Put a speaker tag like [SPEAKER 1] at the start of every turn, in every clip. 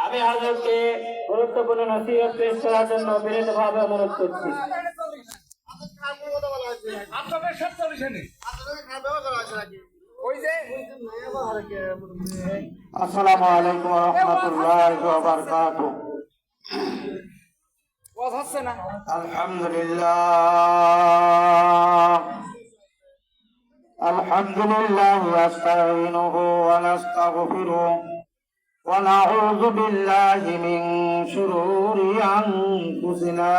[SPEAKER 1] আমি হযরতকে গুরুত্বপূর্ণ নসিহত পেশ করার জন্য বিনীতভাবে অনুরোধ করছি। আসসালামু আলাইকুম ওয়া রাহমাতুল্লাহি ওয়া বারাকাতুহু। আলহামদুলিল্লাহ নাস্তাঈনুহু ওয়া নাস্তাগফিরুহু ওয়া নাউযু বিল্লাহি মিন শুরুরি আনফুসিনা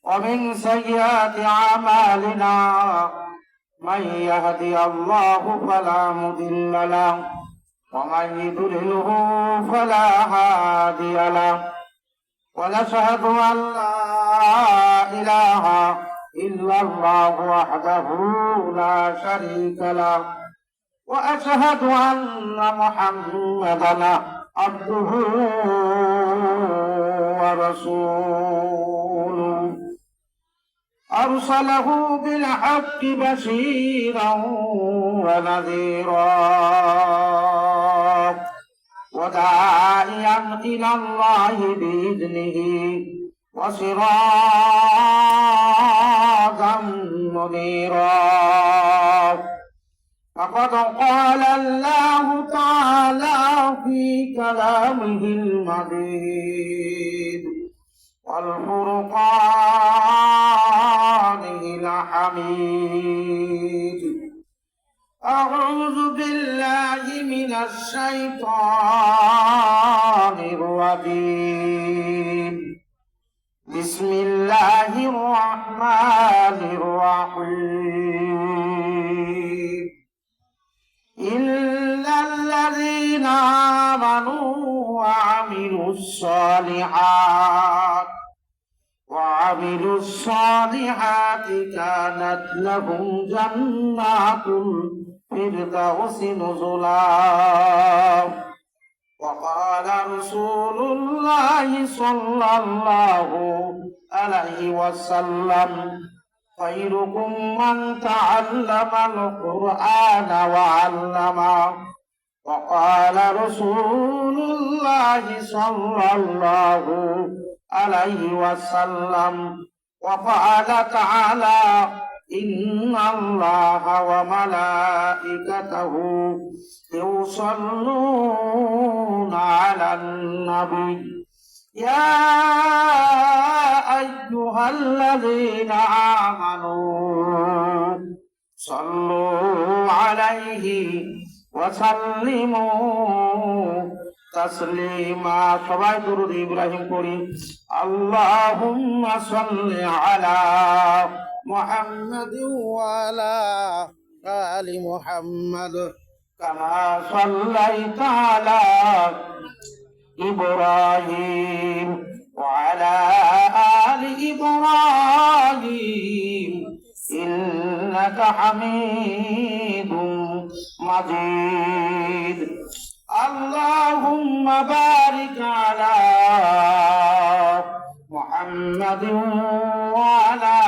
[SPEAKER 1] ওয়া মিন সাইয়্যাতি আমালিনা মান ইয়াহদিহিল্লাহু ফালা মুদিল্লা লাহু ওয়া মান ইদ্লিলহু ফালা হাদিয়া লাহু ওয়া নাশহাদু আন লা ইলাহা ইল্লাল্লাহু ওয়াহদাহু লা শারীকা লাহু ওয়া আশহাদু আন্না মুহাম্মাদান আবদুহু ওয়া রাসূলুহু আরসালাহু বিল হাক্কি বাশীরান ওয়া নাযীরা ওয়া দাঈয়ান ইলাল্লাহি বিইذনিহি ওয়া সিরাজাম মুনীরা। فقد قال الله تعالى في كلامه المجيد والفرقانه الحميد. أعوذ بالله من الشيطان الرجيم. بسم الله الرحمن الرحيم. إلا الذين آمنوا وعملوا الصالحات كانت لهم جنات الفردوس نزلا. وقال رسول الله صلى الله عليه وسلم خيركم من تعلم القرآن وعلمه. وقال رسول الله صلى الله عليه وسلم وقال تعالى إن الله وملائكته يصلون على النبي يا أيها الذين آمنوا صلوا عليه وسلموا تسليما. সবাই দুরূদ ইব্রাহিম পড়ি। আল্লাহুম্মা সাল্লি আলা মুহাম্মাদিন ওয়া আলা আলি মুহাম্মাদ কামা সাল্লাইতা আলা ইব্রাহিম ওয়া আলা আলি ইব্রাহিম ইন্নাকা হামিদুম মাজিদ. اللهم بارك على محمد وعلى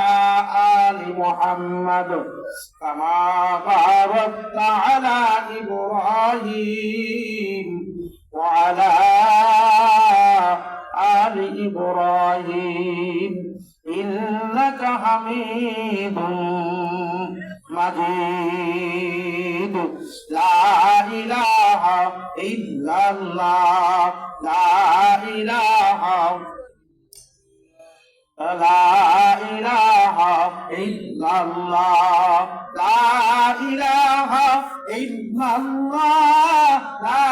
[SPEAKER 1] آل محمد كما باركت على إبراهيم وعلى آل إبراهيم إنك حميد مجيد. لا إله إلا الله لا إله إلا الله لا إله إلا الله لا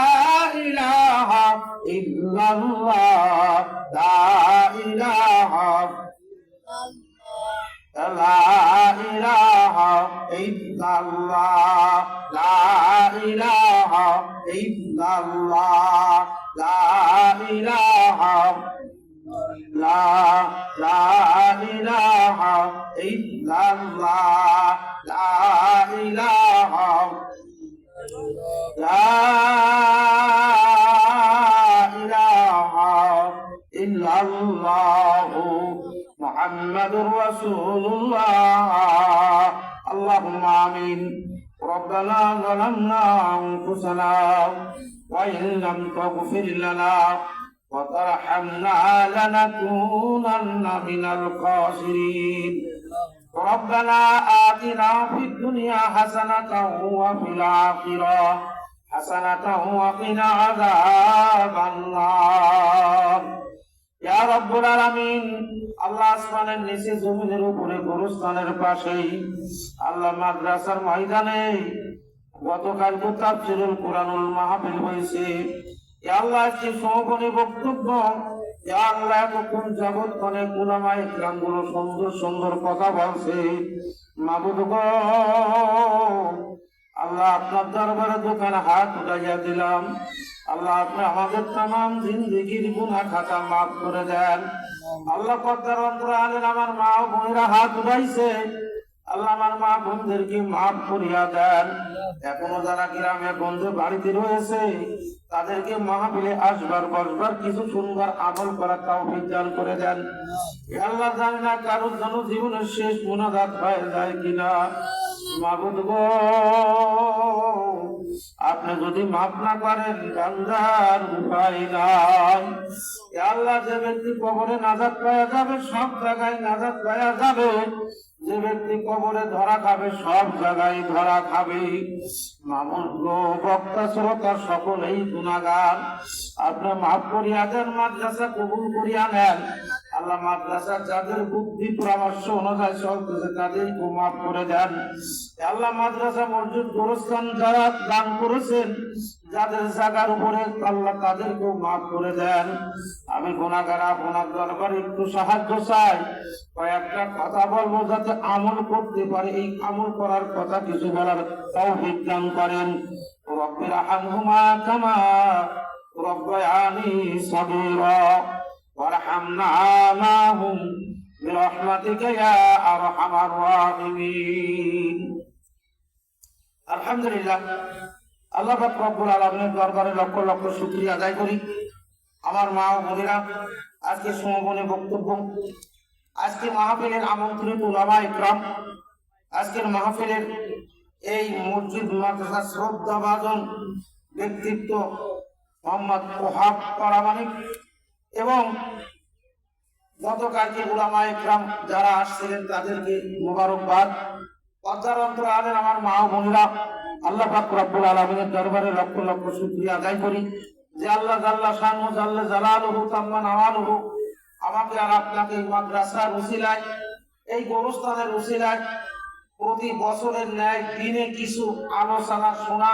[SPEAKER 1] إله إلا الله لا إله لا إله إلا الله لا إله إلا الله لا إله لا إله إلا الله لا إله إلا الله محمد رسول الله. اللهم آمين. ربنا ظلمنا أنفسنا
[SPEAKER 2] وإن لم تغفر لنا وترحمنا لنكونن من الخاسرين ربنا آتنا في الدنيا حسنة وفي الآخرة حسنة وقنا عذاب النار ইয়া রাব্বুল আলামিন। আল্লাহ আসমানের নিচে জমিনের উপরে গোরস্থানের পাশেই আল্লাহ মাদ্রাসার ময়দানে গতকাল তাফসীরুল কোরআনুল মাহফিল হয়েছে। ইয়া আল্লাহ আজকে সমাপনী বক্তব্য, ইয়া আল্লাহ এতক্ষণ যাবত অনেক উলামায়ে কেরামগুলো সুন্দর সুন্দর কথা বলছে। মাবুদ গো আল্লাহ আপনার দরবারে দোকানে হাত উঠাইয়া দিলাম। আল্লাহ আপনি আমাদের তামাম জিন্দেগির গুনাহ খাতা মাফ করে দেন। আল্লাহ পর্দার অন্তরালে আমার মা ও বোনেরা হাত উঠাইছে, আল্লাহ আমার মা বোনদেরকে মাফ করিয়া দেন। এখনো যারা গ্রামে গঞ্জে বাড়িতে রয়েছে তাদেরকে মাহফিলে আসবার বসবার কিছু সুন্দর আমল করার তৌফিক দান করে দেন। আল্লাহ জানি না কারোর জন্য জীবনের শেষ মুনাজাত হয়ে যায় কিনা। মাবুদ গো আপনি যদি মাফ না করেন বান্দার উপায় নাই। আল্লাহ যে ব্যক্তি কবরে নাজাত পাওয়া যাবে সব জায়গায় নাজাত পাওয়া যাবে, যে ব্যক্তি কবরে ধরা খাবে সব জায়গায় ধরা খাবে। মামুন গো বক্তা শ্রোতা সকলেই গুনাহগার, আপনি মাফ করিয়া দেন, মাদ্রাসা কবুল করিয়া নেন। আল্লাহ মাদ্রাসা যাদের বুদ্ধি পরামর্শ অনুযায়ী চলতেছে তাদেরকে মাফ করে দেন। আল্লাহ মাদ্রাসা মসজিদ গোরস্থান যারা দান করেছেন যাদের জায়গার উপরে আল্লাহ তাদেরকেও মাফ করে দেন। আমি গুনাহগার আপনার দরবারে একটু সাহায্য চাই, কয়েকটা কথা বলবো যাতে আমল করতে পারে, এই আমল করার কথা কিছু বলার তৌফিক দান করেন। রব্বির আরহামহুমা কামা রব্বায়ানি সাগীরা ওয়ারহামনা মাহুম বিরহমাতিকা ইয়া আরহামার রাহিমিন। আলহামদুলিল্লাহ, আল্লাহ পাক রব্বুল আলামিনের দরবারে লক্ষ লক্ষ শুকরিয়া আদায় করি। আমার মা ও বোনেরা, আজকে সমাপনী বক্তব্য, আজকে মাহফিলের আমন্ত্রিত উলামায়ে ইকরাম, আজকের মাহফিলের এই মসজিদ মাদ্রাসা শ্রদ্ধাভাজন ব্যক্তিত্ব মোহাম্মদ ওহাব পারামানিক এবং গতকালকে উলামায়ে ইকরাম যারা আসছিলেন তাদেরকে মোবারকবাদ। পর্দার অন্তরালের আমার মা ও বোনেরা, আল্লাহ পাক রব্বুল আলামিনের দরবারে লক্ষ লক্ষ শুকরিয়া আদায় করি যে আল্লাহ জাল্লা শানহু জাল্লা জালালুহু তাম্মা নাওয়ালুহু আমাকে আর আপনাকে এই মাদ্রাসার উসিলায়, এই গোরস্থানের উসিলায় প্রতি বছরের ন্যায় দিনে কিছু আলোচনা শোনা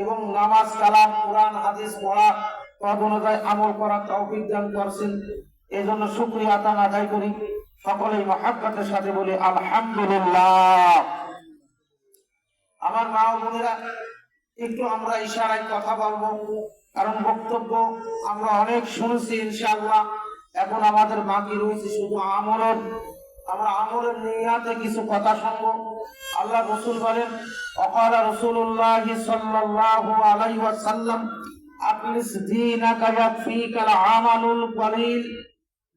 [SPEAKER 2] এবং নামাজ কালাম কোরআন হাদিস পড়া তদ অনুযায়ী আমল করার তৌফিক দান করছেন। এই জন্য শুকরিয়া আদায় করি। সকলেই মহাব্বতের সাথে বলি আলহামদুলিল্লাহ। আমার মা ও বোনেরা, একটু আমরা ইশারায় কথা বলবো, কারণ বক্তব্য আমরা অনেক শুনেছি ইনশাআল্লাহ। এখন আমাদের বাকি রয়েছে শুধু আমলের, আমরা আমলের নিয়াতে কিছু কথা শুনবো। আল্লাহ রাসূল বলেন, ওয়াকালা রাসূলুল্লাহ সাল্লাল্লাহু আলাইহি ওয়াসাল্লাম আকলিস দীনাকা ইয়াকফিকাল আমালুল কলিল।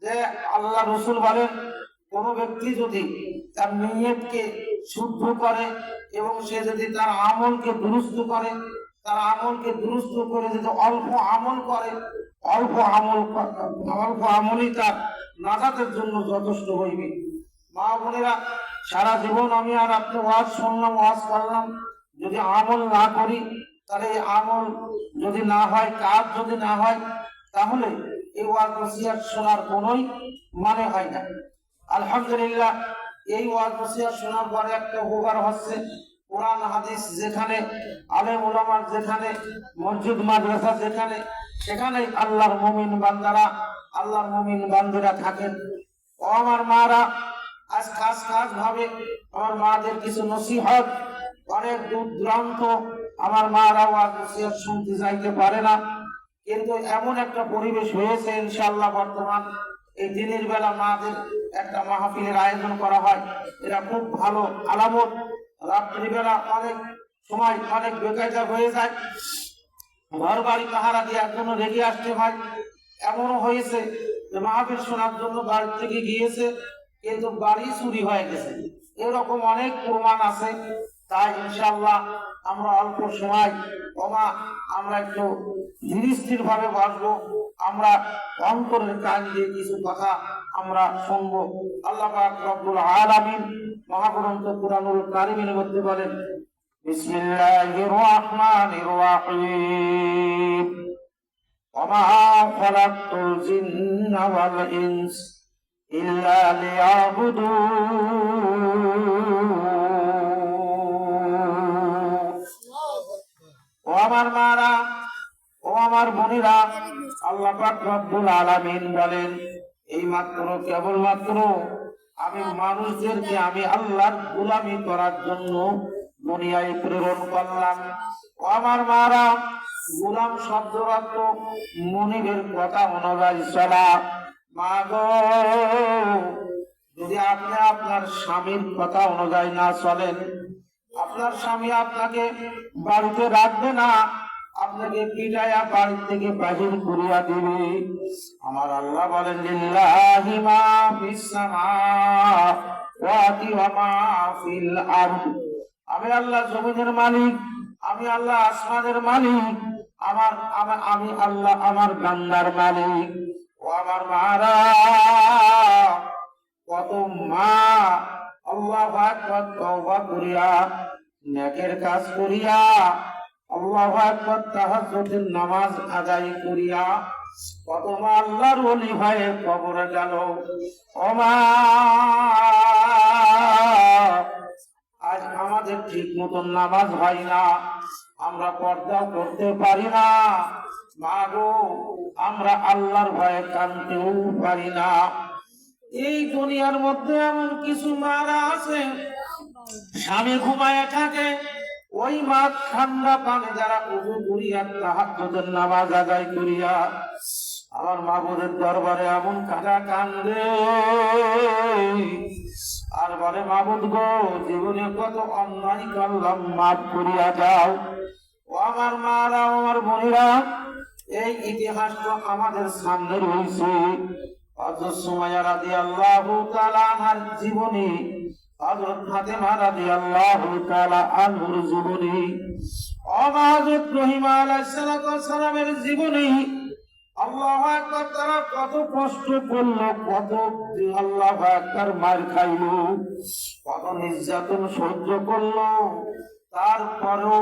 [SPEAKER 2] যে আল্লাহ রাসূল বলেন, কোন ব্যক্তি যদি তার নিয়তকে শুদ্ধ করে এবং সে যদি তার আমলকে দুরুস্ত করে, তার আমলকে দুরুস্ত করে যদি অল্প আমল করে, অল্প আমলই তার নাজাতের জন্য যথেষ্ট হইবে। মা বোনেরা, সারা জীবন আমি আর আপনি ওয়াজ শুনলাম, ওয়াজ করলাম, যদি আমল না করি তাহলে এই আমল যদি না হয়, কাজ যদি না হয়, তাহলে এই ওয়াজ নসিহত শোনার কোনোই মানে হয় না। আলহামদুলিল্লাহ, এই ওয়াজ নসিহত শোনার পরে একটা উপকার হচ্ছে, কোরআন হাদিস যেখানে, আলেম ওলামার যেখানে, মসজিদ মাদ্রাসা যেখানে, সেখানে আল্লাহর মুমিন বান্দারা, আল্লাহর মুমিন বান্দারা থাকেন। ও আমার মারা, আজ খাস ভাবে আমার মাদের কিছু নসিহত, অনেক দূর দূরান্ত আমার মারা ওয়াজ নসিহত শুনতে যাইতে পারে না, কিন্তু এমন একটা পরিবেশ হয়েছে ইনশাআল্লাহ বর্তমান এই দিনের বেলা মাদের একটা মাহফিলের আয়োজন করা হয়, এটা খুব ভালো আলামত। রাত্রিবেলা অনেক সময় অনেক বেকায়দা হয়ে যায়, ঘর বাড়ি পাহারা দেওয়ার জন্য রেগে আসতে হয়। এমনও হয়েছে যে মাহফিল শোনার জন্য বাড়ি থেকে গিয়েছে কিন্তু বাড়ি চুরি হয়ে গেছে, এরকম অনেক প্রমাণ আছে। তাই ইনশাআল্লাহ আমরা অল্প সময় ওমা আমরা একটু ধীর স্থির ভাবে বসবো, আমরা অন্তরের কান দিয়ে কিছু কথা আমরা শুনবো। আল্লাহ পাক রব্বুল আলামিন মহাগ্রন্থ কুরআনুল কারীমের মধ্যে বলেন, বিসমিল্লাহির রহমানির রহিম, ওমা খালাকতুল জিন্না ওয়াল ইনস ইল্লা লিয়াবুদুন। ও আমার মারা, ও আমার বোনেরা, আল্লাহ পাক রব্বুল আলামিন বলেন, এই মাত্র কেবলমাত্র আমি মানুষদেরকে আমি আল্লাহর গোলামি করার জন্য দুনিয়ায় প্রেরণ করলাম। ও আমার মারা, গোলাম শব্দের অর্থ মনিবের কথা অনুযায়ী চলা। মা গো, যদি আপনি আপনার স্বামীর কথা অনুযায়ী না চলেন, আপনার স্বামী আপনাকে বাড়িতে রাখবে না, আপনাকে পিটাইয়া বাড়ি থেকে বাহির করিয়া দিবে। আমার আল্লাহ বলেন, লিল্লাহি মা ফিস সামাওয়াতি ওয়া মা ফিল আরদ। আমি আল্লাহ জমিনের মালিক, আমি আল্লাহ আসমানের মালিক, আমি আল্লাহ আমার বান্দার মালিক। ও আমার মারা, কত মা আল্লাহু আকবার তওবা করিয়া নেকের কাজ করিয়া আল্লাহু আকবার তাহাজ্জুদের নামাজ আদায় করিয়া কত মা আল্লাহর ওলি হয়ে কবরে গেল। ও মা, আজ আমাদের ঠিক মতন নামাজ হয় না, আমরা পর্দা করতে পারি না। মা গো, আমরা আল্লাহর ভয়ে কাঁদতেও পারি না। এই দুনিয়ার মধ্যে এমন কিছু মারা আছে, স্বামী ঘুমায় থাকে, ওই মা ঠান্ডা পানি যারা উযু করিয়া তাহাজ্জুদের নামাজ আদায় করিয়া আমার মাবুদের দরবারে এমন কাঁদা কান্দে আর বলে, মাবুদ গো, জীবনে কত অন্যায় করলাম, মাফ করিয়া দাও। ও আমার মারা, আমার বোনেরা, এই ইতিহাস তো আমাদের সামনে রয়েছে। হযরত সুমাইয়া রাদিয়াল্লাহু তাআলা আনহার জীবনী, হযরত ফাতেমা রাদিয়াল্লাহু তাআলা আনহার জীবনী, হযরত ইব্রাহিম আলাইহিস সালামের জীবনী। আল্লাহু আকবার, তারা কত কষ্ট করলো, কত আল্লাহু আকবার মার খাইলো, কত নির্যাতন সহ্য করলো, তারপরেও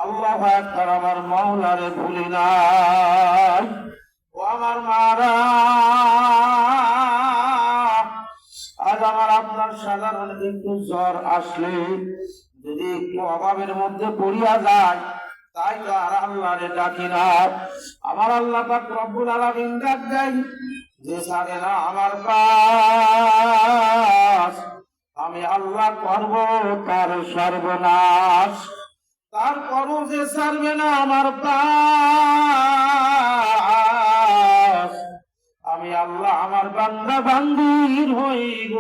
[SPEAKER 2] আল্লাহু আকবার আমার মাওলারে ভুলি নাই। ও আমার মারা, আজ আমার আপনার সাধারণ একটু জ্বর আসলে, যদি একটু অভাবের মধ্যে পড়িয়া যায়, তাই তো আর আল্লাহরে ডাকি না। আমার আল্লাহ পাক রব্বুল আলামিন ডাক দেয়, যে ছাড়ে না আমার পাশ, আমি আল্লাহ করব তার সর্বনাশ। তারপরও যে ছাড়বে না আমার পাশ, আমি আল্লাহ আমার বান্দা বান্দির হইব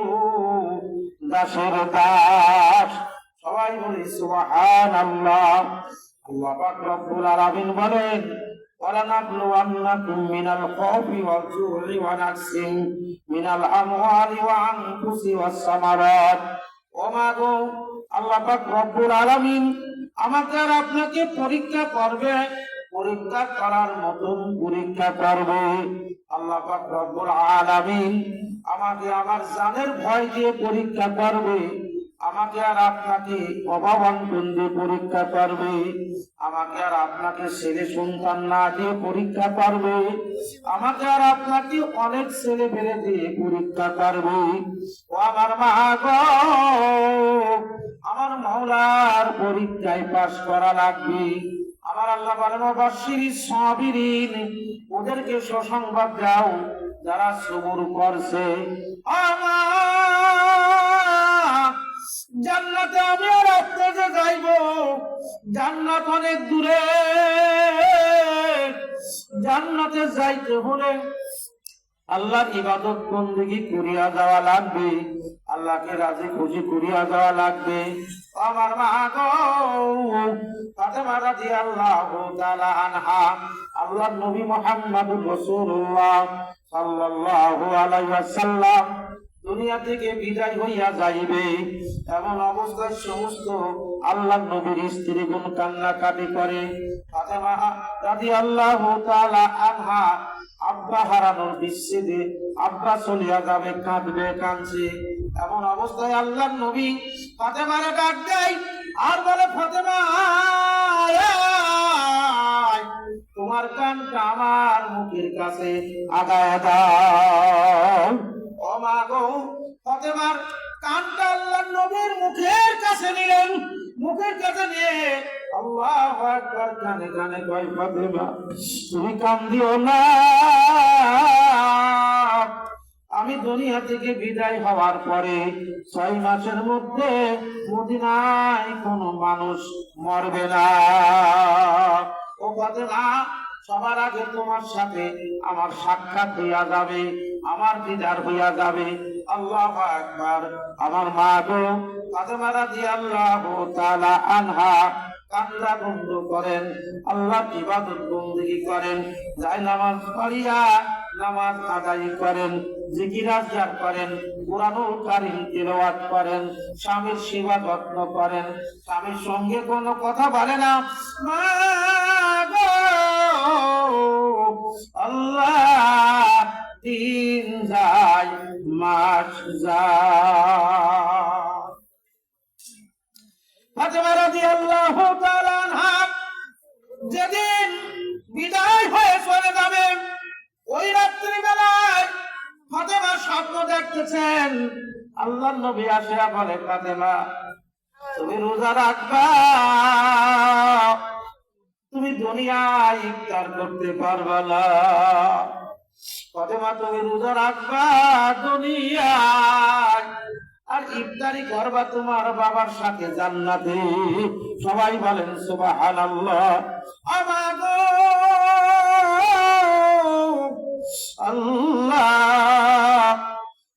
[SPEAKER 2] দাসের দাস। সবাই বলি সুবহানাল্লাহ। আল্লাহ পাক রব্বুল আলামিন বলেন, وَلَنَبْلُوَنَّكُم مِّنَ الْخَوْفِ وَالْجُوعِ وَنَقْصٍ مِّنَ الْأَمْوَالِ وَالْأَنفُسِ وَالثَّمَرَاتِ। ও মা গো, আল্লাহ পাক রব্বুল আলামিন আমাকে আর আপনাকে পরীক্ষা করবে, পরীক্ষা করার মতন পরীক্ষা করবে। আল্লাহ পাক রব্বুল আলামিন আমাকে আমার জানের ভয় দিয়ে পরীক্ষা করবে, আমাকে আর আপনাকে অভাব অনটন দিয়ে পরীক্ষা করবে, আমাকে আর আপনাকে ছেলে সন্তান না দিয়ে পরীক্ষা করবে, আমাকে আর আপনাকে অনেক ছেলে পেলে দিয়ে পরীক্ষা করবে। ও আমার মা গো, আমার মাওলার পরীক্ষায় পাস করা লাগবে। আমার আল্লাহ বলেন, ওয়াবাশশিরিস সাবিরিন, ওদেরকে সুসংবাদ দাও যারা সবর করছে। জান্নাতে আমি আর আপনি যে যাইব, জান্নাত অনেক দূরে। জান্নাতে যাইতে হলে আল্লাহর ইবাদত বন্দেগী করিয়া যাওয়া লাগবে, আল্লাহকে রাজি খুশি করিয়া যাওয়া লাগবে। আমার মা গো, ফাতেমা রাদিয়াল্লাহু তাআলা আনহা আল্লাহর নবী মুহাম্মদুর রাসূলুল্লাহ সাল্লাল্লাহু আলাইহি ওয়াসাল্লাম দুনিয়া থেকে বিদায় হইয়া যাইবে, এমন অবস্থায় সমস্ত আল্লাহ নবীর স্ত্রী গুণ কান্নাকাটি করে। ফাতেমা রাদিয়াল্লাহু তাআলা আনহা আব্বা হারানোর বিচ্ছেদে আব্বা চলিয়া যাবে, কাঁদবে, কাঁদছে। এমন অবস্থায় আল্লাহ নবী ফাতেমারে ডাক দেয় আর বলে, ফাতেমা তোমার কানটা আমার মুখের কাছে আগায় দাও। ও মা গো, ফাতেমার কানটা আল্লাহ নবীর মুখের কাছে নিলেন। মুখের কাছে নিয়ে আল্লাহু আকবার কানে কানে কয়, ফাতেমা তুমি কান্দিও না, আমি দুনিয়া থেকে বিদায় হওয়ার পরে 6 মাসের মধ্যে মদিনায় কোনো মানুষ মরবে না। ও ফাতেমা, সবার আগে তোমার সাথে আমার সাক্ষাৎ হইয়া যাবে, আমার দিদার হইয়া যাবে। আল্লাহু আকবার। আমার মা গো ফাতেমা রাদিয়াল্লাহু তাআলা আনহা কান্না বন্ধ করেন, আল্লাহর ইবাদত বন্দেগী করেন, যায় নামাজ পড়িয়া নামাজ আদায় করেন, জিকির আজকার করেন, কুরআনুল কারীম তিলাওয়াত করেন, স্বামীর সেবা যত্ন করেন, স্বামীর সঙ্গে কোনো কথা বলে না। মা গো আল্লাহ দিন যায় মাস যায়। ফাতেমা রাদিয়াল্লাহু তাআলা আনহা যেদিন বিদায় হয়ে চলে যাবে, ওই রাত্রি বেলায় ফাতেমা স্বপ্ন দেখতেছেন। আল্লাহর নবী আসিয়া বলে, ফাতেমা তুমি রোজা রাখবা, তুমি দুনিয়ায় ইফতার করতে পারবা না। ফাতেমা তুমি রোজা রাখবা দুনিয়ায়, আর ইফতারি করবা তোমার বাবার সাথে জান্নাতে। সবাই বলেন সুবহানাল্লাহ। আমাগো আল্লাহ।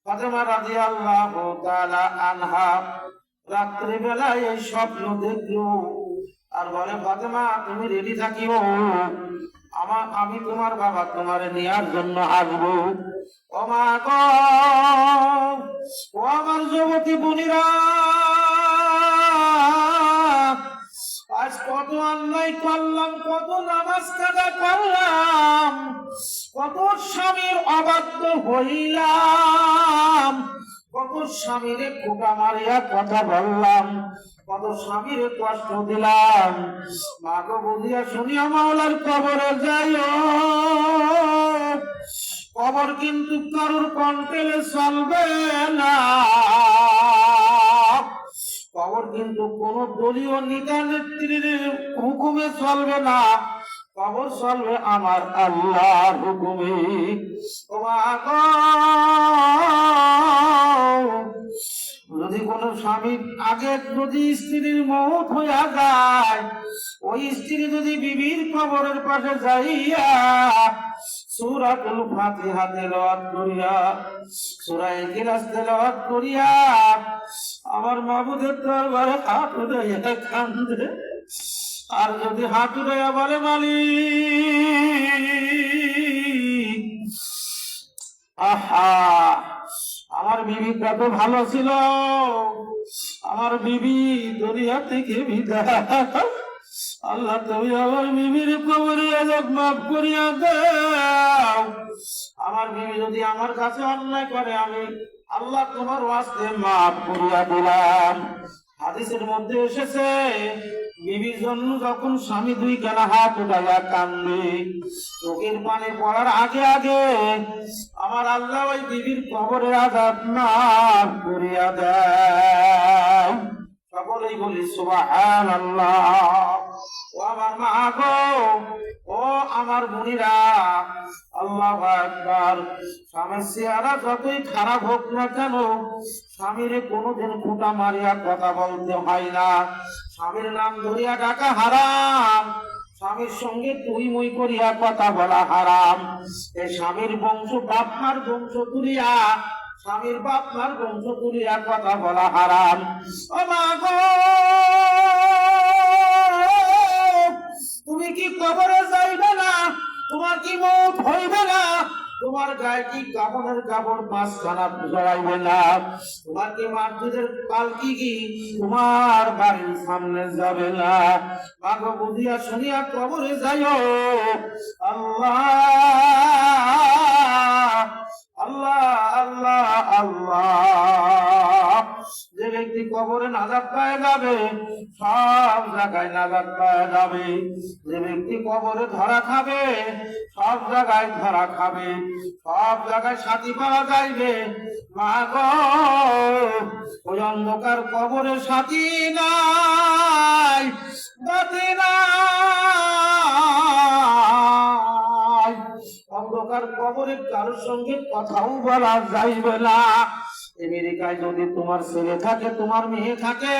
[SPEAKER 2] ফাতেমা রাদিয়াল্লাহু তাআলা আনহা রাত্রি বেলায় এই স্বপ্ন দেখলো আর বলে, ফাতেমা তুমি রেডি থাকিও, আমি তোমার বাবা তোমার নেয়ার জন্য আসবো। ও মা গো, ও আমার যুবতী বোনেরা, আজ কত অন্যায় করলাম, কত নামাজ কাজা করলাম, কত স্বামীর অবাধ্য হইলাম, কত স্বামীরে খোঁটা মারিয়া কথা বললাম, কত স্বামীরে কষ্ট দিলাম। মা গো বুঝিয়া শুনিয়া মাওলার কবরে যাইও। কবর কিন্তু কারোর কন্ট্রোলে চলবে না, কবর কিন্তু কোন দলীয় নেতা নেত্রীর হুকুমে চলবে না, কবর চলবে আমার আল্লাহর হুকুমে। যদি কোন স্বামীর আগে যদি স্ত্রীর মওত হইয়া যায়, ওই স্ত্রী যদি বিবির কবরের পাশে যাইয়া সূরাতুল ফাতিহা তেলাওয়াত করিয়া, সূরা ইখলাস তেলাওয়াত করিয়া আমার মাবুদের দরবারে হাত উঠাইয়া কান্দে, আর যদি হাত উঠাইয়া বলে, মালিক আহা আমার বিবি কত ভালো ছিল, আমার বিবি দুনিয়া থেকে বিদায়, আল্লাহ তুমি আমার বিবির কবরে আযাব মাফ করিয়া দাও। আমার বিবি যদি আমার কাছে অন্যায় করে, আমি আল্লাহ তোমার ওয়াস্তে মাফ করিয়া দিলাম। হাদিসের মধ্যে এসেছে, বিবির জন্য যখন স্বামী 2 কানা হাত উঠাইয়া কান্দে, চোখের পানি পড়ার আগে আগে আমার আল্লাহ ওই বিবির কবরে আযাব মাফ করিয়া দেয়। সকলেই বলি সুবহানাল্লাহ। ও আমার মা গো, ও আমার বোনেরা, আল্লাহু আকবার। স্বামীর চেহারা যতই খারাপ হোক না কেন, স্বামীরে কোনোদিন খোঁটা মারিয়া কথা বলতে হয় না, স্বামীর নাম ধরিয়া ডাকা হারাম, স্বামীর সঙ্গে তুই মুই করিয়া কথা বলা হারাম। এই স্বামীর বংশ বাপ মার বংশ তুলিয়া, স্বামীর বাপ মার বংশ তুলিয়া কথা বলা হারাম। ও মা গো, তুমি কি কবরে যাইবে না? তোমার কি মওত হইবে না? তোমার গায়ে কি কাপড়ের কাপড় পাঁচখানা জড়াইবে না? তোমার কি মসজিদের পালকি কি তোমার বাড়ির সামনে যাবে না? মাগো বুঝিয়া শুনিয়া কবরে যাইও। আল্লাহ আল্লাহ আল্লাহ আল্লাহ। যে ব্যক্তি কবরে নাজাত পায় যাবে, সব জায়গায় নাজাত পায় যাবে। যে ব্যক্তি কবরে ধরা খাবে, সব জায়গায় ধরা খাবে, সব জায়গায় সাথী পাওয়া যাইবে। মা গো, ওই অন্ধকার কবরে সাথী নাই, বাতি নাই। অন্ধকার কবরে কারোর সঙ্গে কথাও বলা যাইবে না। আমেরিকায় যদি তোমার ছেলে থাকে, তোমার মেয়ে থাকে,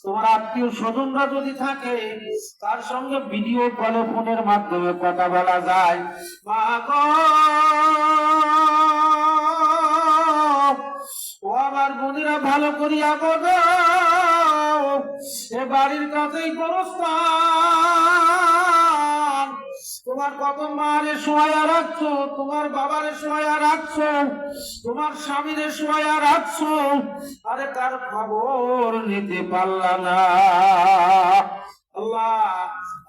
[SPEAKER 2] তোমার আত্মীয় স্বজনরা যদি থাকে, তার সঙ্গে ভিডিও কলে ফোনের মাধ্যমে কথা বলা যায়। মা গো, ও আমার বোনেরা ভালো করিয়া বোঝো, এ বাড়ির কাছেই গোরস্থান। তোমার কত মারে শোয়া রাখছো, তোমার বাবারে শোয়া রাখছো, তোমার স্বামীরে শোয়া রাখছো, আরে তার খবর নিতে পারলা না। আল্লাহ,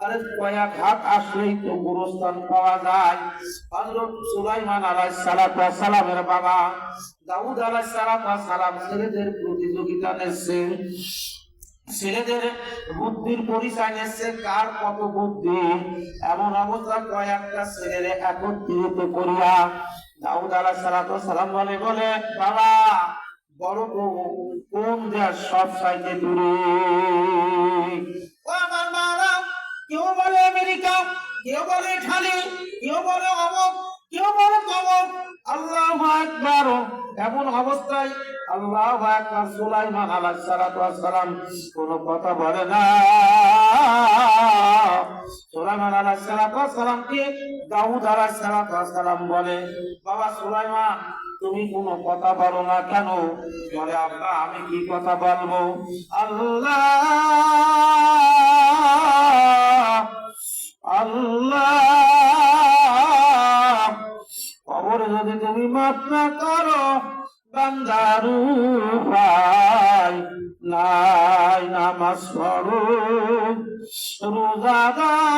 [SPEAKER 2] আরে কয়েক হাত আসলেই তো গোরস্থান পাওয়া যায়। হযরত সুলাইমান আলাইহিস সালামের বাবা দাউদ আলাইহিস সালাম ছেলেদের প্রতিযোগিতা নিচ্ছে, ছেলেদের বুদ্ধির পরিচয় নিচ্ছে, কার কত বুদ্ধি। এমন অবস্থা কয়েকটা ছেলেরে একত্রিত করিয়া দাউদ আলাইহিস সালাম বলে, বাবা বড় কোন দেশ সব চাইতে দূরে? ও আমার মারা, কেউ বলে আমেরিকা, কেউ বলে ইটালি, কেউ বলে অমুক, কেউ বলে তমুক। আল্লাহু আকবার। এমন অবস্থায় আল্লাহু আকবার, সুলাইমান আলাইহিস সালাম কোনো কথা বলে না। সুলাইমান আলাইহিস সালামকে দাউদ আলাইহিস সালাম বলে, বাবা সুলাইমান, তুমি কোনো কথা বলো না কেন? বলে, আব্বা আমি কি কথা বলবো? আল্লাহ আল্লাহ, কবরে যদি তুমি মাফ না করো, বান্দার উপায় নাই। নামাজ পড়ো, রোজা রাখো,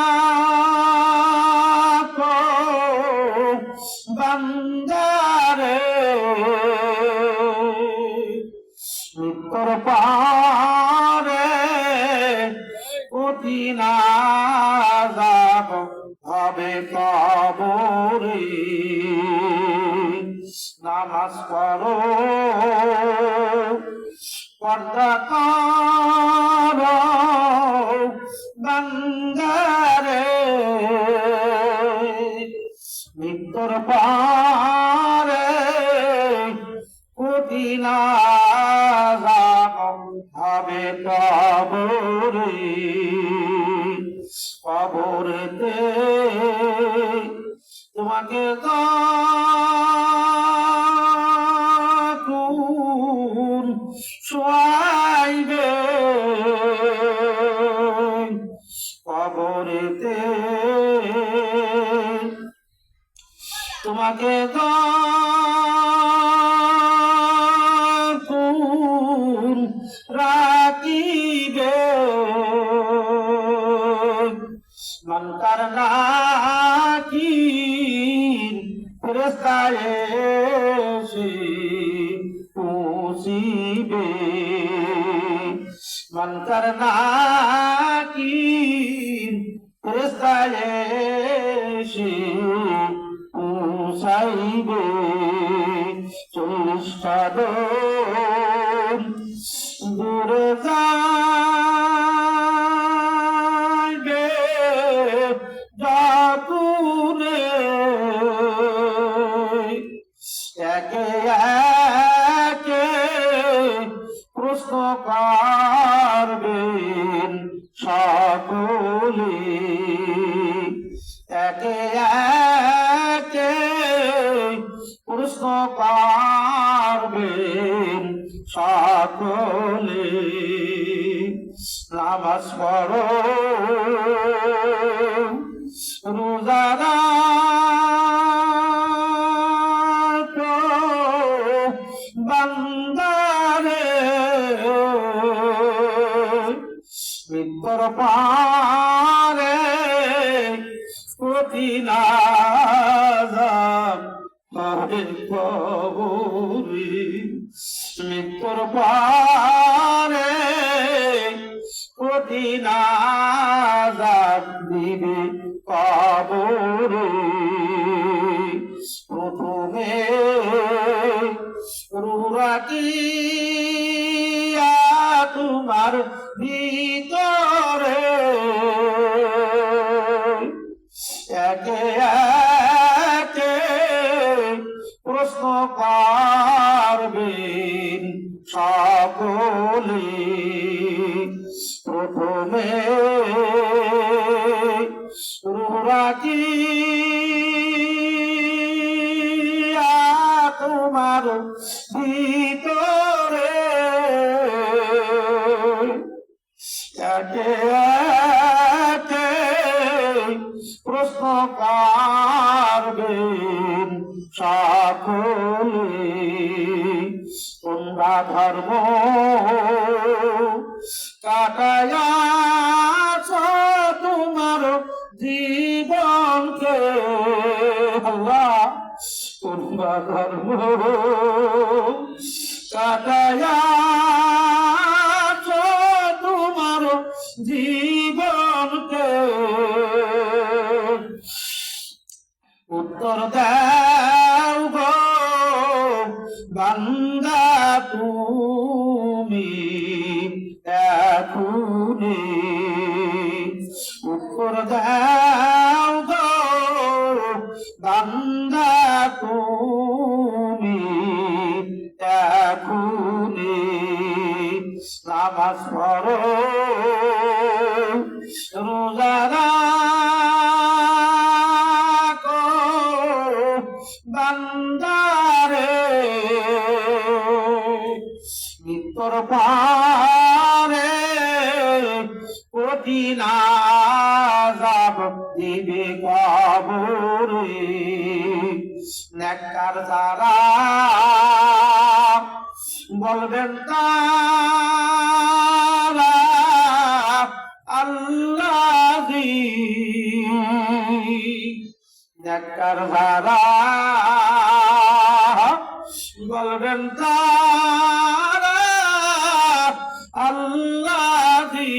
[SPEAKER 2] বান্দারে মৃত্যুর পারে কঠিন আযাব হবে কবরে। নামাজ পড়ো, পর্দা করো, বান্দারে মৃত্যুর পারে কঠিন আযাব হবে কবরে। কবরেতে তোমাকে যখন শোয়াইবে, কবরেতে তোমাকে যখন রাখিবে, মন কর নাকির ফেরেশতা এসে পৌঁছিবে। মন কর নাকির ফেরেশতা এসে পৌঁছাইবে। 40 কদম দূরে যাইবে যতনে, একে একে প্রশ্ন করবেন সকলে। একে একে প্রশ্ন করবেন সকলে। নামাজ পড়ো, রোজা রাখো, পারে কঠিন আযাব হবে কবরে, মৃত্যুর পারে কঠিন আযাব দিবে কবরে। প্রথমে রুরাকিয়া তোমার ভিতরে একে একে প্রশ্ন করবেন সকলে। প্রথমে রুরাকিয়া তোমার ভিতরে একে একে প্রশ্ন করবেন সকলে। তোমরা ধর্ম কাটায়াছ তোমার জীবনকে, আল্লাহ তোমরা ধর্ম কাটায়াছ তোমার জীবনকে। উত্তর দাও গো বান্দা তুমি এখুনি, উত্তর দাও গো বান্দা তুমি এখুনি। নামাজ পড়ো রোজা রাখো বান্দারে, মৃত্যুর পারে কঠিন আযাব দিবে কবরে। নেককার যারা বলবেন তারা আল্লাহি, নেককার যারা বলবেন তারা আল্লাহি।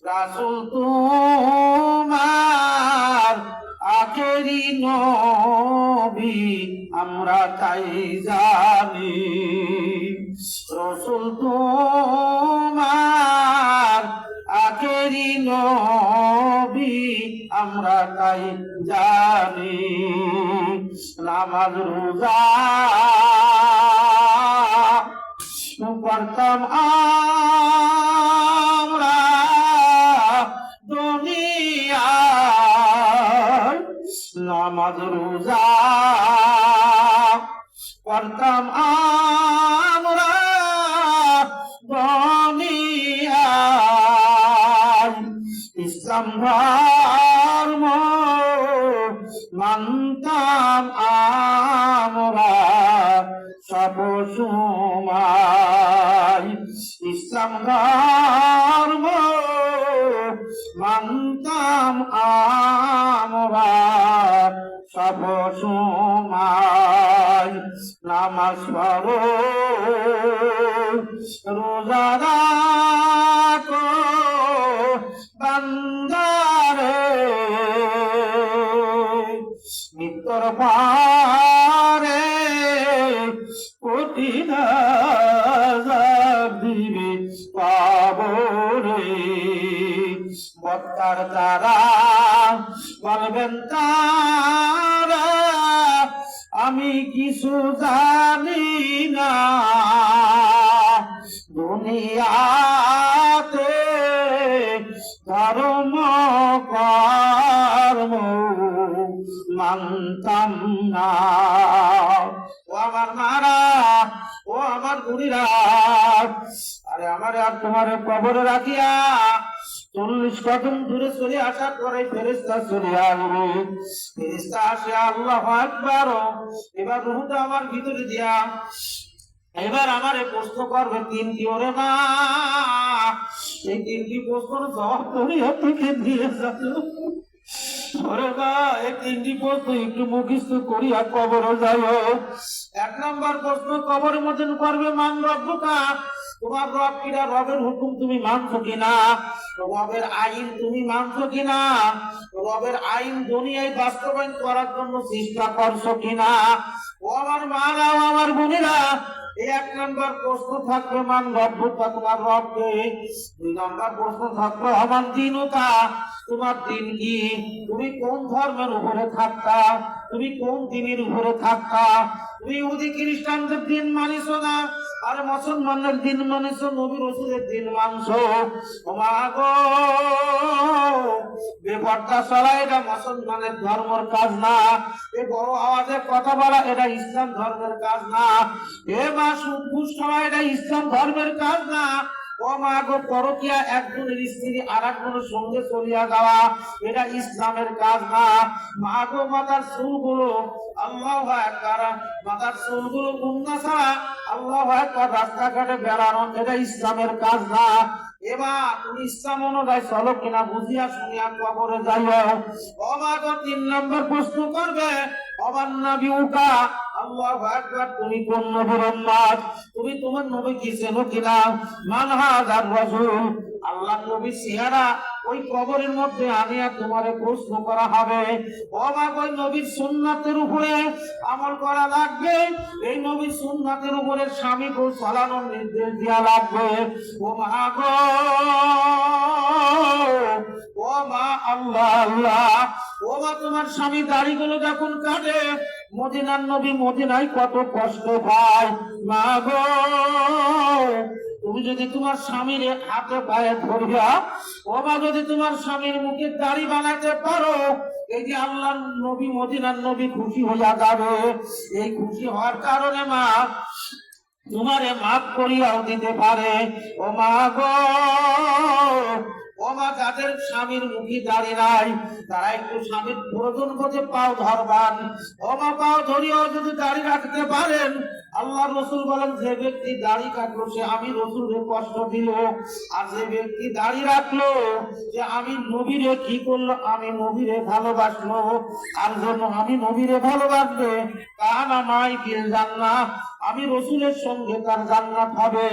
[SPEAKER 2] রাসূল তোমার আখেরি নবী আমরা তাই জানি, রাসূল তোমার আখেরি নবী আমরা তাই জানি। নামাজ রোজা করতাম আমরা দুনিয়ায়, নামাজ রোজা করতাম আমরা দুনিয়ায়। ইসলাম ধর্ম মানতাম আমরা সব সময়, ইসলাম ধর্ম মানতাম আমরা সব সময়। নামাজ পড়ো রোজা রাখো বান্দারে, মৃত্যুর পারে কঠিন আযাব দিবে কবরে। বক্তার দ্বারা বলবেন তারা আমি কিছু জানি না, দুনিয়াতে ধর্ম কর্ম মানতাম না। ও আমার মারা, ও আমার বুড়িরা, আরে আমারে আর তোমার কবরে রাখিয়া 40 কদম দূরে চলে আসার পরে ফেরেশতা চলে আসবে। ফেরেশতা আসে আল্লাহু আকবার, এবার রূহটা আমার ভিতরে দিয়া এবার আমারে প্রশ্ন করবে তিনটি, ওরে মা এই তিনটি প্রশ্নের জবাব করিয়া থেকে দিয়ে যাবে। ওরে মা এই তিনটি প্রশ্ন একটু মুখস্থ করিয়া কবরে যাও। এক নম্বর প্রশ্ন কবরের মধ্যে করবে মান রব্বুকা, তোমার রব কিনা, রবের হুকুম তুমি মানছো কিনা, রবের আইন তুমি মানছো কিনা, রবের আইন দুনিয়ায় বাস্তবায়ন করার জন্য চেষ্টা করছো কিনা। ও আমার মারা, আমার বোনেরা, এই এক নম্বর প্রশ্ন থাকবে মান রব্বুকা, তোমার রবকে। দুই নম্বর প্রশ্ন থাকবে আমার দিনুকা, তোমার দিন কি, তুমি কোন ধর্মের উপরে থাকতা, তুমি কোন দিনের উপরে থাকতা। তুমি ইহুদি খ্রিস্টানদের দিন মানিস না, আর মুসলমানদের দিন মানিস, নবী রাসূলের দিন মানছো। ওমা গো, বেপরদা চলা এটা মুসলমানের ধর্মের কাজ না, এ বড় আওয়াজে কথা বলা এটা ইসলাম ধর্মের কাজ না, এ মা সুদ খাওয়া এটা ইসলাম ধর্মের কাজ না। ও মা গো, পরকীয়া একজনের স্ত্রী আর একজনের সঙ্গে চলিয়া যাওয়া এটা ইসলামের কাজ না। মা গো, মাথার চুলগুলো আল্লাহু আকবার, মাথার চুলগুলো গুন্না ছাড়া আল্লাহু আকবার রাস্তাঘাটে বেড়ানো এটা ইসলামের কাজ না। এবার তুমি ইসলাম অনুযায়ী চলো কিনা বুঝিয়া শুনিয়া কবরে যাইও। ও মা গো, তিন নম্বর প্রশ্ন করবে অমান নবীউকা, আল্লাহু আকবার, তুমি কোন নবীর উম্মত, তুমি তোমার নবী কি চেনো কিনা। মান হাযার রাসূল, আল্লাহর নবীর চেহারা ওই কবরের মধ্যে আনিয়া তোমারে প্রশ্ন করা হবে। ও মা গো, নবীর সুন্নাতের উপরে আমল করা লাগবে, এই নবীর সুন্নাতের উপরে স্বামী গো চালানোর নির্দেশ দেওয়া লাগবে। ও মা গো, ও মা, আল্লাহ আল্লাহ, ও মা, তোমার স্বামী দাড়িগুলো যখন কাটে, মদিনার নবী মদিনায় কত কষ্ট পায়। মা গো, তুমি যদি তোমার স্বামীর হাতে পায়ে ধরিয়া, ও মা, যদি তোমার স্বামীর মুখে দাড়ি বানাতে পারো, এই যে আল্লাহ নবী মদিনার নবী খুশি হইয়া যাবে। এই খুশি হওয়ার কারণে মা তোমারে মাফ করিয়াও দিতে পারে। ও মা গো, ও মা, যাদের স্বামীর মুখে দাড়ি নাই তারা একটু স্বামীর প্রয়োজন বোধে পাও ধরবান। ও মা, পাও ধরিয়াও যদি দাড়ি রাখতে পারেন, আল্লাহ রসুল বলেন যে ব্যক্তি দাড়ি কাটলো সে আমি রসুলকে কষ্ট দিল, আর যে ব্যক্তি দাড়ি রাখলো যে আমি নবীরে কি করলো, আমি নবীরে ভালোবাসলো, আর জন্য আমি নবীরে ভালোবাসবে কানা মাই বিল জান্নাহ, আমি রসুলের সঙ্গে তার জান্নাত হবে।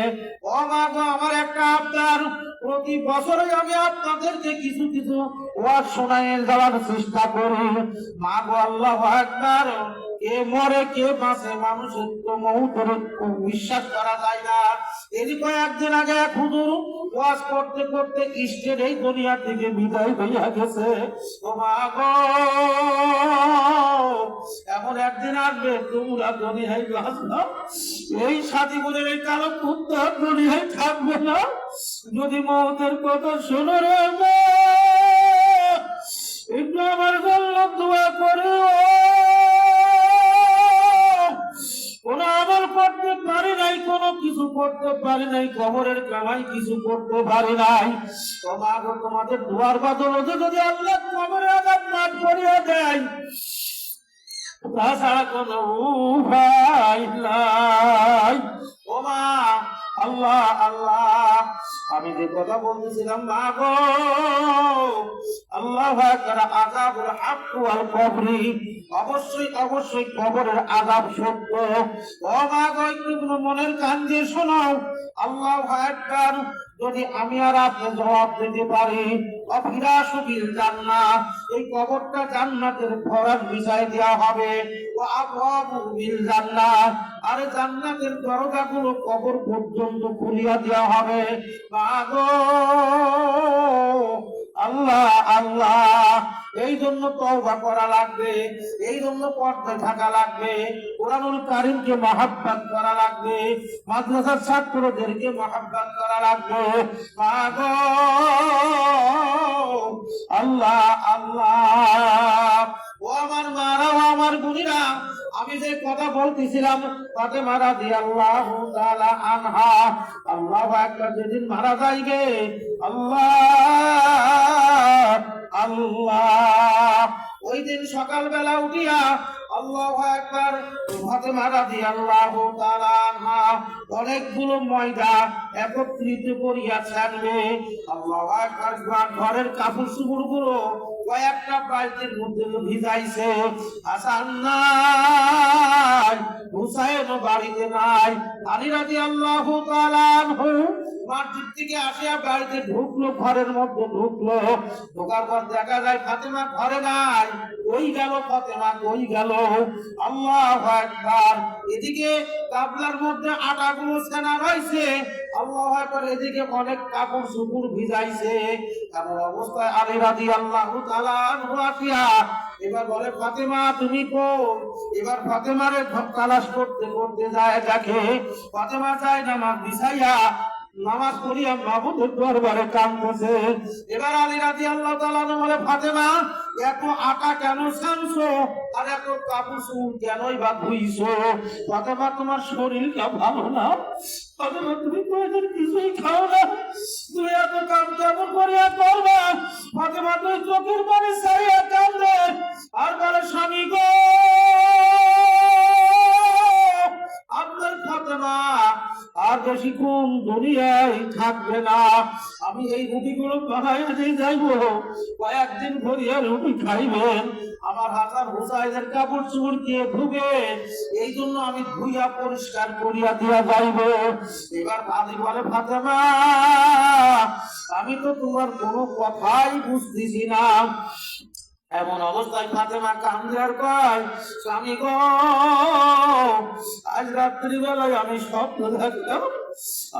[SPEAKER 2] ও মা গো, আমার একটা আবদার, প্রতি বছরে আমি আপনাদেরকে কিছু কিছু ওয়াজ শোনায় যাওয়ার চেষ্টা করি। মা গো, আল্লাহু আকবার, কে মরে কে বাঁচে মানুষের তো মৌতের বিশ্বাস করা যায় না। এই কয়েকদিন আগে এক হুজুর ওয়াজ করতে করতে ইষ্টের এই দুনিয়া থেকে বিদায় হইয়া গেছে। ও মা গো, এমন একদিন আসবে তোমরা দুনিয়ায় বাঁচবে, এই সাথী বলে এই কালো কুত্তা দুনিয়ায় থাকবে না। যদি মৌতের কথা শোনো রে মা, একটু আমার জন্য দোয়া করে। কোনো আমল করতে পারি নাই, কোনো কিছু করতে পারি নাই, কবরের কামাই কিছু করতে পারি নাই। তোমাদের দোয়ার বদলতে যদি আল্লাহ কবরে আযাব মাফ করিয়া দেয়, তাছাড়া কোনো উপায় নাই। ও মা, আল্লাহ আল্লাহ, আমি যে কথা বলতেছিলাম মা গো, আল্লাহু আকবার, আযাবুল হক ওয়াল কবরি, অবশ্যই অবশ্যই কবরের আযাব সত্য। ও মা গো, একটু মনের কান দিয়ে শোনাও। আল্লাহু আকবার, যদি আমি আর আপনি জবাব দিতে পারি, অফিরাসু বিল জান্নাহ, এই কবরটা জান্নাতের ফরাজ বিছায় দেওয়া হবে। ও আবওয়াবু বিল জান্নাহ, আর জান্নাতের দরজাগুলো কবর পর্যন্ত খুলিয়া দেওয়া হবে। মা গো, আল্লাহ আল্লাহ, এই জন্য তওবা করা লাগবে, এই জন্য পর্দায় থাকা লাগবে, কোরআনুল কারীমকে মহব্বত করা লাগবে, মাদ্রাসার ছাত্রদেরকে মহব্বত করা লাগবে। মা গো, আল্লাহ আল্লাহ, ও আমার মারা, ও আমার বোনেরা, আমি যে কথা বলতেছিলাম ফাতেমা রাদিয়াল্লাহু তাআলা আনহা, আল্লাহু আকবার, যেদিন মারা যাইবে, আল্লাহ আল্লাহ, ওই ওই দিন সকালবেলা উঠিয়া আল্লাহু আকবার, ফাতেমা রাদিয়াল্লাহু তাআলা আনহা অনেকগুলো ময়দা একত্রিত করিয়া ছাড়বে। আল্লাহু আকবার, ঘরের কাপড় চোপড় গুলো কয়েকটা বালতির মধ্যে ভিজাইছে। হাসান নাই, হুসাইন বাড়িতে নাই। আলী রাদিয়াল্লাহু তাআলা আনহু মাঠের থেকে আসিয়া বাড়িতে ঢুকলো, ঘরের মধ্যে ঢুকলো। ঢোকার পর দেখা যায় ফাতেমা ঘরে নাই। ওই গেল ফাতেমা, ওই গেল। আল্লাহু আকবার। এদিকে গাবলার মধ্যে আটাগুলো সেনা রয়েছে। আল্লাহু আকবার। এদিকে অনেক কাপড় চোপড় ভিজাইছে। এমন অবস্থায় আলী রাদিয়াল্লাহু তাআলা আনহু আসিয়া এবার বলে, ফাতেমা তুমি কই? এবার ফাতেমারে তালাশ করতে করতে যায়, দেখে ফাতেমা যায় নামাজ বিছাইয়া, নামাজ পড়িয়া মাহবুবের দরবারে কাঁদতেছে। এবার আলী রাদিয়াল্লাহু তাআলা বলে, ফাতেমা এত আটা কেন ছানছো আর এত কাপড় চোপড় কেনই বা ধুইছো? ফাতেমা তোমার শরীরটা ভালো না। ফাতেমা তুমি কয়দিন কিছুই খাও না, তুই এত কাম কেমন করিয়া করবা? ফাতেমা তুই চোখের পানি ছাড়িয়া কান্দে আর বলে, স্বামী গো, আপনার ফাতেমা আর বেশিক্ষণ দুনিয়ায় থাকবে না। আমি এই রুটিগুলো বানাইয়া দিয়ে যাইব, কয়েকদিন ধরিয়া রুটি খাইবেন। আমার হাসান হুসাইনের কাপড় চোপড় কে ধুবে? এই জন্য আমি ধুইয়া পরিষ্কার করিয়া দিয়া যাইব। এবার আলী বলে, ফাতেমা আমি তো তোমার কোনো কথাই বুঝতেছি না। এমন অবস্থায় ফাতেমা কান্দে আর কয়, স্বামী গো, আজ রাত্রি বেলায় আমি স্বপ্ন দেখলাম।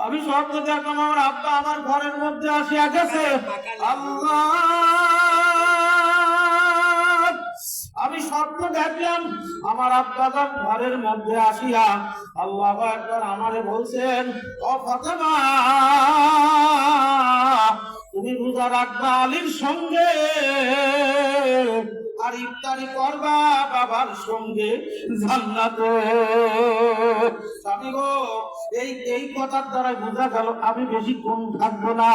[SPEAKER 2] আমি স্বপ্ন দেখলাম আমার আব্বা আমার ঘরের মধ্যে আসিয়া গেছে। আল্লাহ, আমি স্বপ্ন দেখলাম আমার আব্বা ঘরের মধ্যে আসিয়া আল্লাহু আকবার আমারে বলছেন, ও ফাতেমা তুমি রোজা রাখবা আলীর সঙ্গে আর ইফতারি করবা বাবার সঙ্গে জান্নাতে। স্বামী গো, এই কথার দ্বারা বোঝা গেল আমি বেশিক্ষণ থাকবো না।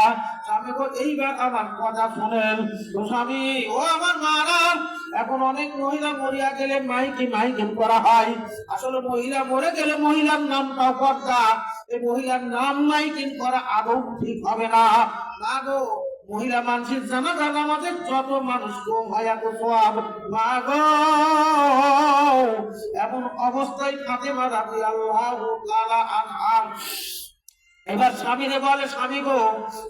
[SPEAKER 2] স্বামী গো, এইবার আমার কথা শোনেন। তো স্বামী, ও আমার মারা, এখন অনেক মহিলা মরিয়া গেলে মাইকিং করা হয়। আসলে মহিলা মরে গেলে মহিলার নামটাও পর্দা। এই মহিলার নাম মাইকিং করা আদৌ ঠিক হবে না। না গো, মহিলা মানুষের জানাজা নামাজের যত মানুষ কম হয় এত সওয়াব। মা গো, এমন অবস্থায় ফাতেমা রাদিয়াল্লাহু তাআলা আনহা এবার স্বামীরে বলে, স্বামী গো,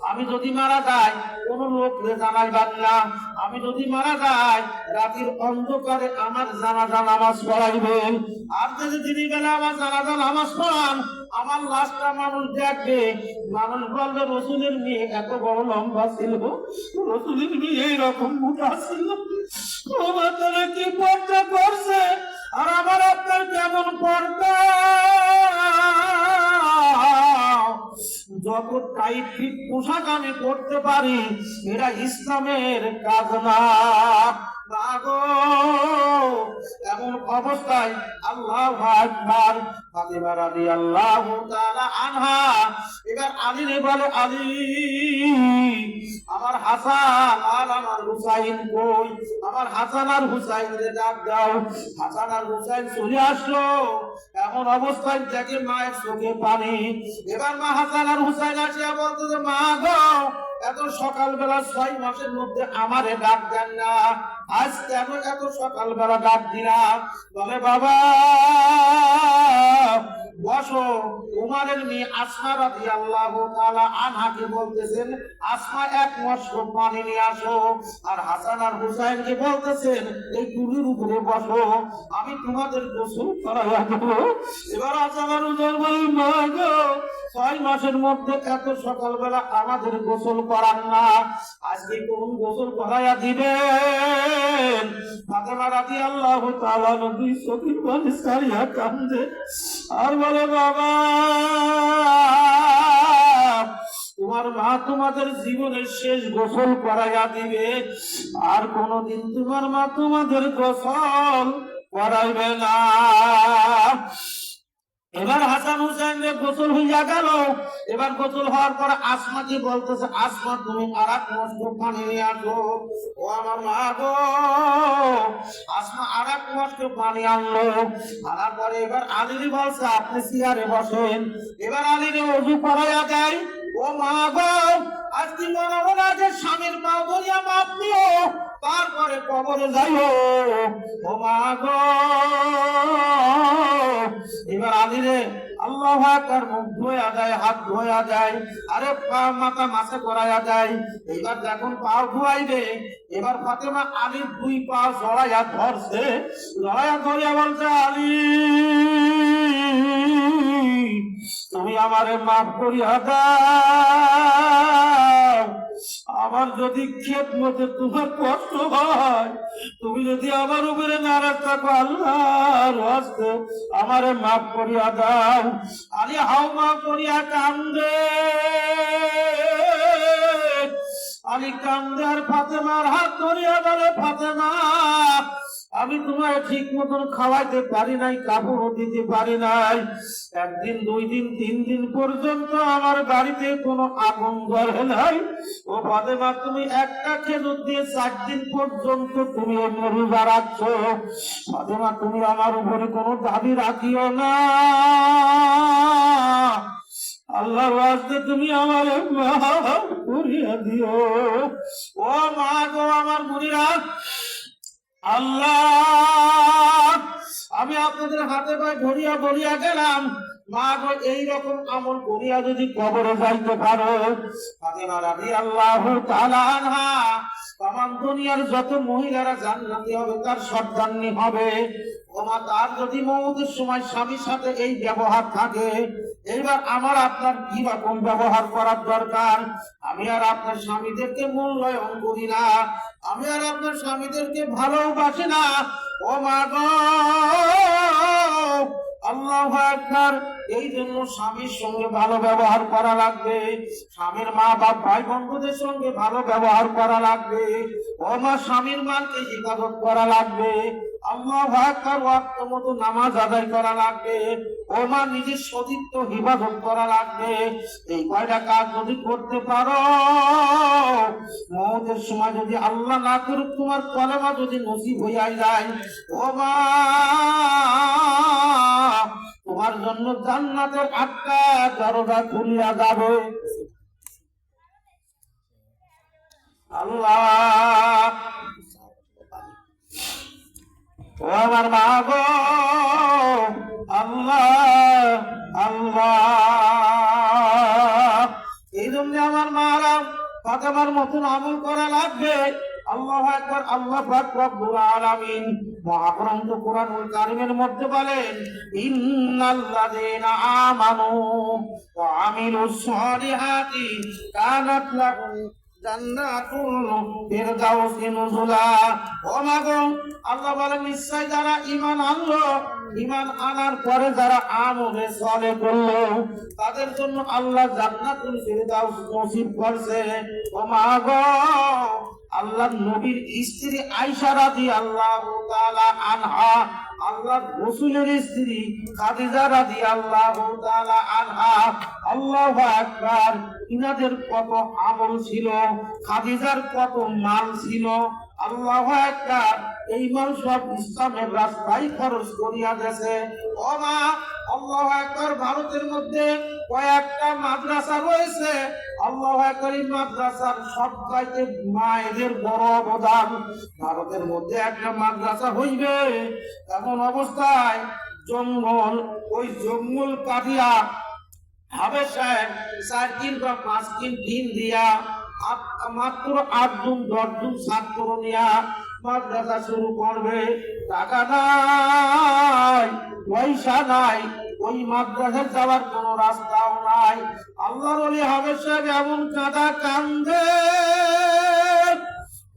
[SPEAKER 2] আমি যদি মারা যাই কোন লোকরে জানাইবার না। আমি যদি মারা যাই রাতের অন্ধকারে আমার জানাজা নামাজ পড়াইবেন। আর যদি দিনের বেলা আমার জানাজা নামাজ পড়ান, আমার লাশটা মানুষ দেখবে, মানুষ বলবে রসুলের মেয়ে এত বড় লম্বা ছিল, রসুলের মেয়ে এইরকম মোটা ছিল, আমার তারা কি পর্দা করছে আর আমার আপনার কেমন পর্দা। যত টাইট ফিট পোশাক আমি করতে পারি এটা ইসলামের কাজ না। এমন অবস্থায় আল্লাহু আকবার, ফাতেমা রাদিয়াল্লাহু তাআলা আনহা এবার আলীরে বলে, আলী আমার হাসান আর আমার হুসাইন কই? আমার হাসান আর হুসাইনরে ডাক দাও। হাসান আর হুসাইন চলে আসলো। এমন অবস্থায় দেখে মায়ের চোখে পানি। এবার মা হাসান আর হুসাইন আসিয়া বলতেছে, মা গো, এত সকালবেলা 6 মাসের মধ্যে আমারে ডাক দেন না, আজ কেন এত সকালবেলা ডাক দিলাম? বলে, বাবা বসো। উমারের মেয়ে আসমা রাদিয়াল্লাহু তাআলা আনহাকে বলতেছেন, আসমা এক মশক পানি নিয়ে আসো। আর হাসান আর হুসাইনকে বলতেছেন, এই টুলির উপরে বসো, আমি তোমাদের গোসল করাইয়া দেব। এবার হাসান আর হুসাইন বলে, মা গো, 6 মাসের মধ্যে এত সকালবেলা আমাদের গোসল করান না, আজকে কোন গোসল করাইয়া দিবেন? ফাতেমা রাদিয়াল্লাহু তাআলা দুই চোখের পানি ছাড়িয়া কান্দে আর বলে, বাবা তোমার মা তোমাদের জীবনের শেষ গোসল করাইয়া দিবে, আর কোনদিন তোমার মা তোমাদের গোসল করাইবে না। এবার হাসান হুসাইনের গোসল হইয়া গেল। এবার গোসল হওয়ার পর আসমাকে বলতেছে, আসমা তুমি আর এক মশক পানি নিয়ে আসো। ও আমার মা গো, আর এক মস্ত পানি আনলো, আনার পরে এবার আলীর বলছে আপনি চেয়ারে বসেন। এবার আলীরে ওযু করাইয়া দেয়। ও মা গো, আজকে মনে হলো না যে স্বামীর পা ধরিয়া মাপ দিও, তারপরে কবরে যাইও। ও মা গো, এবার আলীরে আল্লাহু আকবার মুখ ধোয়া যায়, হাত ধোয়া যায়, আরে পা মাথা মাসে করাইয়া যায়। এবার যখন পাও ধোয়াইবে, এবার ফাতেমা আলীর দুই পা জড়াইয়া ধরছে, জড়াইয়া ধরিয়া বলছে আলী তুমি আমারে মাফ করিয়া দাও। আমার যদি খেদমতে তোমার কষ্ট হয়, তুমি যদি আমার উপরে নারাজ থাকো, আল্লাহর ওয়াস্তে আমারে মাফ করিয়া দাও। আলী হাওমা করিয়া কান্দে, আলী কান্দে আর ফাতেমার হাত ধরিয়া বলে ফাতেমা আমি তোমায় ঠিক মতন খাওয়াইতে পারি নাই, কাপড়ও দিতে পারি নাই, একদিন দুই দিন তিন দিন পর্যন্ত আমার বাড়িতে কোনো আগুন জ্বলে নাই। ও ফাতেমা তুমি একটা খেজুর দিয়ে 4 দিন পর্যন্ত তুমি রোজা রাখছো। ফাতেমা তুমি আমার উপরে কোনো দাবি রাখিও না, আল্লাহর ওয়াস্তে তুমি আমারে মাফ করিয়া দিও। ও মা গো আমার মুনিরা, আল্লাহ আমি আপনাদের হাতে পায়ে ধরিয়া বলিয়া গেলাম, মা গো এইরকম আমল করিয়া যদি কবরে যাইতে পারো, ফাতেমা রাদিয়াল্লাহু তাআলা আনহা তামাম দুনিয়ার যত মহিলারা জান্নাতি হবে তার সর্দারনি হবে। ওমা তার যদি মওতের সময় স্বামীর সাথে এই ব্যবহার থাকে, এইবার আমার আপনার কি রকম ব্যবহার করার দরকার? আমি আর আপনার স্বামীদেরকে মূল্যায়ন করি না, আমি আর আপনার স্বামীদেরকে ভালোবাসি না। ও মা গো, আল্লাহু আকবার। এই জন্য স্বামীর সঙ্গে ভালো ব্যবহার করা লাগবে, স্বামীর মা বাপ ভাই বন্ধুদের সঙ্গে ভালো ব্যবহার করা লাগবে। ও মা, স্বামীর মানকে হিফাজত করা লাগবে, আল্লাহু আকবার ওয়াক্ত মতো নামাজ আদায় করা লাগবে। ও মা, নিজের সতীত্ব হিফাজত করা লাগবে। এই কয়টা কাজ যদি করতে পারো, মওতের সময় যদি আল্লাহ না করুক তোমার কলেমা যদি নসিব হইয়া যায়, ও মা তোমার জন্য জান্নাতের 8টা দরজা খুলিয়া যাবে। আল্লাহ ও আমার মা গো, আল্লাহ আল্লাহ। এই জন্য আমার মারা ফাতেমার মতন আমল করা লাগবে। আল্লাহু আকবার। আল্লাহ পাক রব্বুল আলামিন মহাগ্রন্থ কোরআনুল কারীমের মধ্যে বলেন, ইন্নাল্লাযীনা আমানু ওয়া আমিলুস সালিহাতি কানাত লাহুম জান্নাতুল ফিরদাউসি নুজুলা। ও মা গো, আল্লাহ বলেন নিশ্চয় যারা ঈমান আনলো, ঈমান আনার পরে যারা আমলে সালেহ করলো, তাদের জন্য আল্লাহ জান্নাতুল ফিরদাউস নসিব করছে। ও মা গো, আল্লাহর নবীর স্ত্রী আয়েশা রাদিয়াল্লাহু তাআলা আনহা, আল্লাহর রাসূলের স্ত্রী খাদিজা রাদিয়াল্লাহু তাআলা আনহা, আল্লাহু আকবার, ইনাদের কত আমল ছিল, খাদিজার কত মাল ছিল, আল্লাহু আকবার। এই মাল সব ইসলামের রাস্তায় খরচ করিয়া গেছে। ও মা, আল্লাহু আকবার। ভারতের মধ্যে কয়েকটা মাদ্রাসা রয়েছে, আল্লাহু আকবার। এই মাদ্রাসার সবচাইতে মায়েদের বড় অবদান। ভারতের মধ্যে একটা মাদ্রাসা হইবে, এমন অবস্থায় জঙ্গল, ওই জঙ্গল কাটিয়া হাবেশায় 4 দিন বা 5 দিন দিন দিয়া মাত্র 8 জন 10 জন ছাত্র নিয়া মাদ্রাসা শুরু করবে। টাকা নাই, পয়সা নাই, ওই মাদ্রাসা যাওয়ার কোন রাস্তাও নাই। আল্লাহর ওলি হাবেশায় এমন কাঁদা কান্দে,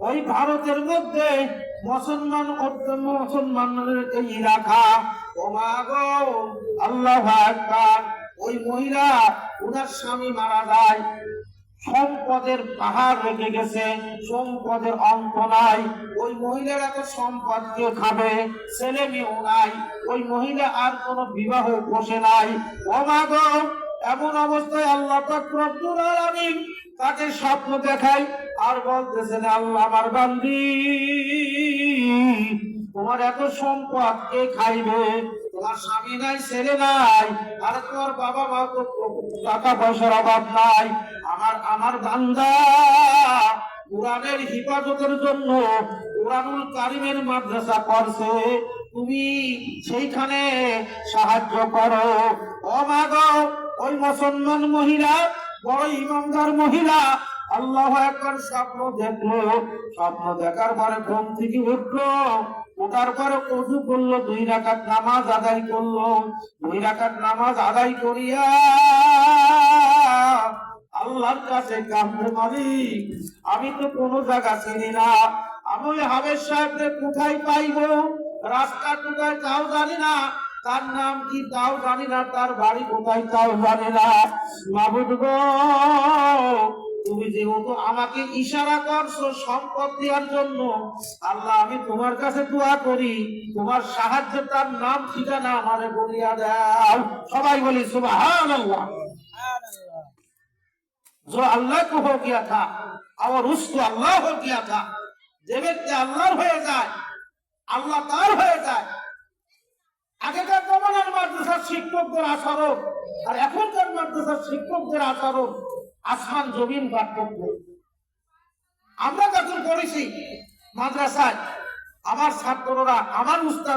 [SPEAKER 2] ওই ভারতের মধ্যে মুসলমানের এই এলাকা। ও মা গো, আল্লাহু আকবার। ওই মহিলা, ওনার স্বামী মারা যায়, সম্পদের পাহাড় রেখে গেছে, সম্পদের অন্ত নাই। ওই মহিলার এত সম্পদ কে খাবে? ছেলে মেয়েও নাই, ওই মহিলা আর কোনো বিবাহ বসে নাই। ও মা গো, এমন অবস্থায় আল্লাহ পাক রব্বুল আলামিন তাকে স্বপ্ন দেখায় আর বলতেছেন, আল্লাহ আমার বান্দি তোমার তোমার এত সম্পদ কে খাইবে? তোমার স্বামী নাই, ছেলে নাই, আর তোমার বাবা মা তো টাকা পয়সার অভাব নাই। আমার বান্দা কোরআনের হিফাজতের জন্য কোরআনুল কারিমের মাদ্রাসা করছে, তুমি সেইখানে সাহায্য করো। ও মা গো, ওই মুসলমান মহিলা, বড় ইমানদার মহিলা আল্লাহু আকবার স্বপ্ন দেখলো। স্বপ্ন দেখার পরে ঘুম থেকে উঠলো, ওঠার পরে ওযু করলো, 2 রাকাত নামাজ আদায় করলো। 2 রাকাত নামাজ আদায় করিয়া আল্লাহর কাছে কান্দে, মালিক আমি তো কোনো জায়গা চিনি না, আমি ওই হাবেজ সাহেবকে কোথায় পাইবো, রাস্তা কোথায় তাও জানি না, তার নাম কি তাও জানি না, তার বাড়ি কোথায় তাও জানি না। মাবুদ গো, তুমি যেহেতু আমাকে ইশারা করছো সম্পদ দেওয়ার জন্য, আল্লাহ আমি তোমার কাছে দোয়া করি, তোমার সাহায্য তার নাম ঠিকানা আমারে বলিয়া দাও। সবাই বলি সুবহানাল্লাহ। जो अल्लाह को हो गया था और उसको अल्लाह हो गया था। যে ব্যক্তি আল্লাহর হয়ে যায়, আল্লাহ তার হয়ে যায়। আগেকার জমানার মাদ্রাসার শিক্ষকদের আচরণ আর এখনকার মাদ্রাসার শিক্ষকদের আচরণ আসমান জমিন পার্থক্য। আমরা যখন পড়েছি মাদ্রাসায়, আমার ছাত্ররা, আমার উস্তাদ